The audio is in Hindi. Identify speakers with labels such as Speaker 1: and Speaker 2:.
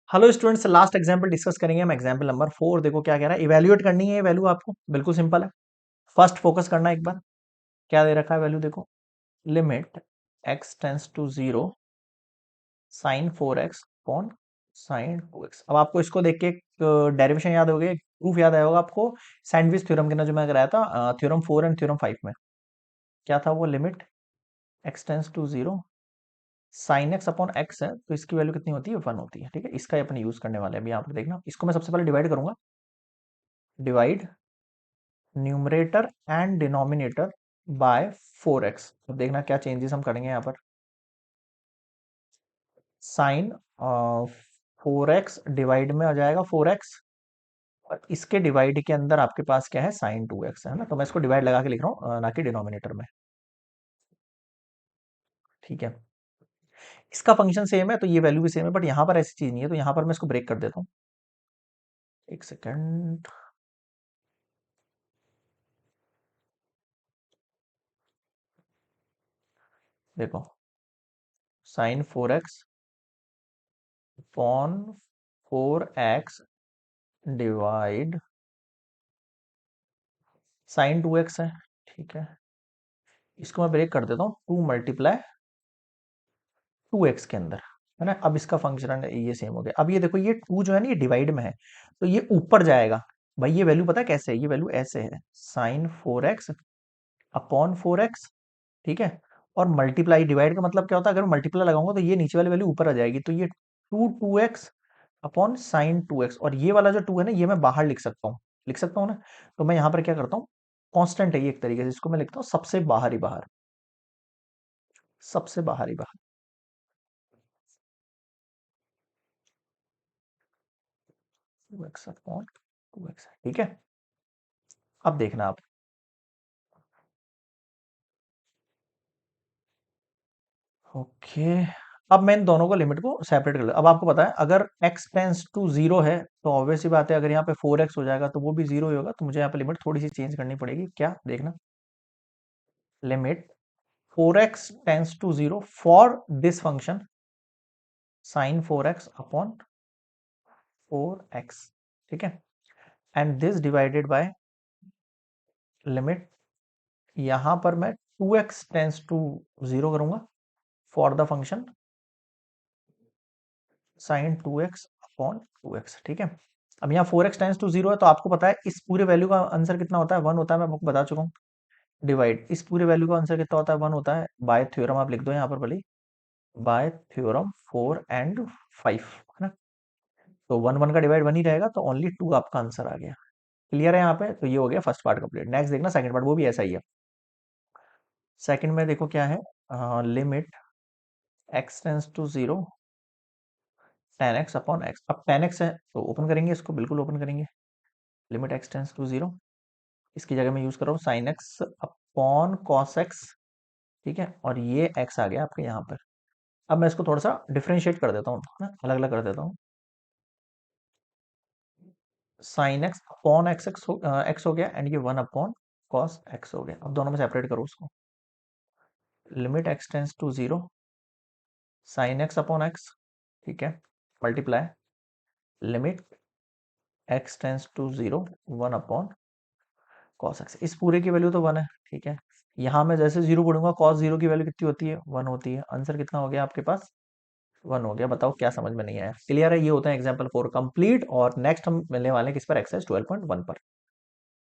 Speaker 1: Hello students, last example discuss करेंगे हम। एग्जांपल नंबर 4 देखो क्या कह रहा है। इवैल्यूएट करनी है ये वैल्यू आपको, बिल्कुल सिंपल है। फर्स्ट फोकस करना है एक बार, क्या दे रखा है वैल्यू देखो। Limit x tends to 0 sine 4x upon sine 2x। अब आपको इसको देख के एक डेरिवेशन याद हो गया, प्रूफ याद आया होगा आपको सैंडविच थ्योरम के ना, जो मैं कराया था थ्योरम 4 एंड थ्योरम 5 में। क्या था वो? Limit x tends to 0 sine x upon x है, तो इसकी वैल्यू कितनी होती है? 1 होती है। ठीक है, इसका अपन यूज करने वाले हैं अभी। यहाँ पर देखना, इसको मैं सबसे पहले डिवाइड करूंगा। Divide numerator and denominator by 4x। अब देखना क्या चेंजेस हम करेंगे यहाँ पर। साइन 4x डिवाइड में आ जाएगा 4x, और इसके डिवाइड के अंदर आपके पास क्या है? साइन 2x है ना। तो मैं इसको डिवाइड लगा के लिख रहा हूँ, ना कि डिनोमिनेटर में। ठीक है, इसका फंक्शन सेम है तो ये वैल्यू भी सेम है, बट यहाँ पर ऐसी चीज नहीं है, तो यहाँ पर मैं इसको ब्रेक कर देता हूँ। एक सेकेंड, देखो। Sign 4x upon 4x divide sign 2x है। ठीक है, इसको मैं ब्रेक कर देता हूँ, 2 मल्टीप्लाई 2x के अंदर, है ना। अब इसका फंक्शन ये सेम हो गया। अब ये देखो, ये 2 जो है ना, ये डिवाइड में है, तो ये ऊपर जाएगा। भाई ये वैल्यू पता है कैसे है? ये वैल्यू ऐसे है, साइन 4x अपॉन 4x। ठीक है, और मल्टीप्लाई, डिवाइड का मतलब क्या होता है? अगर मल्टीप्लाई लगाऊंगा तो ये नीचे वाली वैल्यू ऊपर आ जाएगी, तो ये 2x अपॉन साइन 2x, और ये वाला जो 2 है ना, ये मैं बाहर लिख सकता हूँ, लिख सकता हूँ ना। तो मैं यहाँ पर क्या करता हूँ, कांस्टेंट है ये एक तरीके से, इसको मैं लिखता हूँ सबसे बाहर ही बाहर, सबसे बाहर ही बाहर। 2x अपॉन 2x, ठीक है। अब देखना आप, ओके। अब मैं इन दोनों को लिमिट को सेपरेट कर लिया। अब आपको पता है, अगर x टेंस टू 0 है तो ऑब्वियस सी बात है, अगर यहाँ पे 4x हो जाएगा तो वो भी 0 ही होगा, तो मुझे यहाँ पे लिमिट थोड़ी सी चेंज करनी पड़ेगी। क्या? देखना, limit 4x tends to 0 for this function sine 4x upon 4x। ठीक है, and this divided by limit, यहां पर मैं 2x टेंस टू 0 करूंगा for the function sine 2x upon 2x। ठीक है, अब यहाँ 4x टेंस टू 0 है, तो आपको पता है इस पूरे वैल्यू का आंसर कितना होता है? 1 होता है, मैं आपको बता चुका हूँ। डिवाइड, इस पूरे वैल्यू का आंसर कितना होता है? 1 होता है, बाय थ्योरम आप लिख दो यहाँ पर भले, बाय थ्योरम 4 एंड 5, है ना। तो 1 1 का डिवाइड 1 ही रहेगा, तो ओनली 2 आपका आंसर आ गया। क्लियर है यहाँ पे? तो ये हो गया फर्स्ट पार्ट कंप्लीट। नेक्स्ट देखना सेकंड पार्ट, वो भी ऐसा ही है। सेकंड में देखो क्या है, limit x tends to 0 tan x upon x। अब tan x है तो ओपन करेंगे इसको, बिल्कुल ओपन करेंगे। लिमिट x टेंस टू 0, इसकी जगह मैं यूज कर रहा हूँ sine x upon cos x। ठीक है, और ये x आ गया आपके यहाँ पर। अब मैं इसको थोड़ा सा डिफरेंशिएट कर देता हूँ ना, अलग अलग कर देता हूँ। साइन x अपॉन x हो गया, एंड ये 1 अपॉन कॉस x हो गया। अब दोनों में सेपरेट करो उसको। Limit x tends to 0 sine x upon x, ठीक है, multiply limit x tends to 0 1 upon cos x। इस पूरे की वैल्यू तो 1 है, ठीक है। यहाँ मैं जैसे 0 पढ़ूंगा, कॉस 0 की वैल्यू कितनी होती है? 1 होती है। आंसर कितना हो गया आपके पास? 1 हो गया। बताओ क्या समझ में नहीं आया? क्लियर है? ये होता है एग्जाम्पल 4 कंप्लीट, और नेक्स्ट हम मिलने वाले हैं किस पर? एक्सरसाइज 12.1 पर।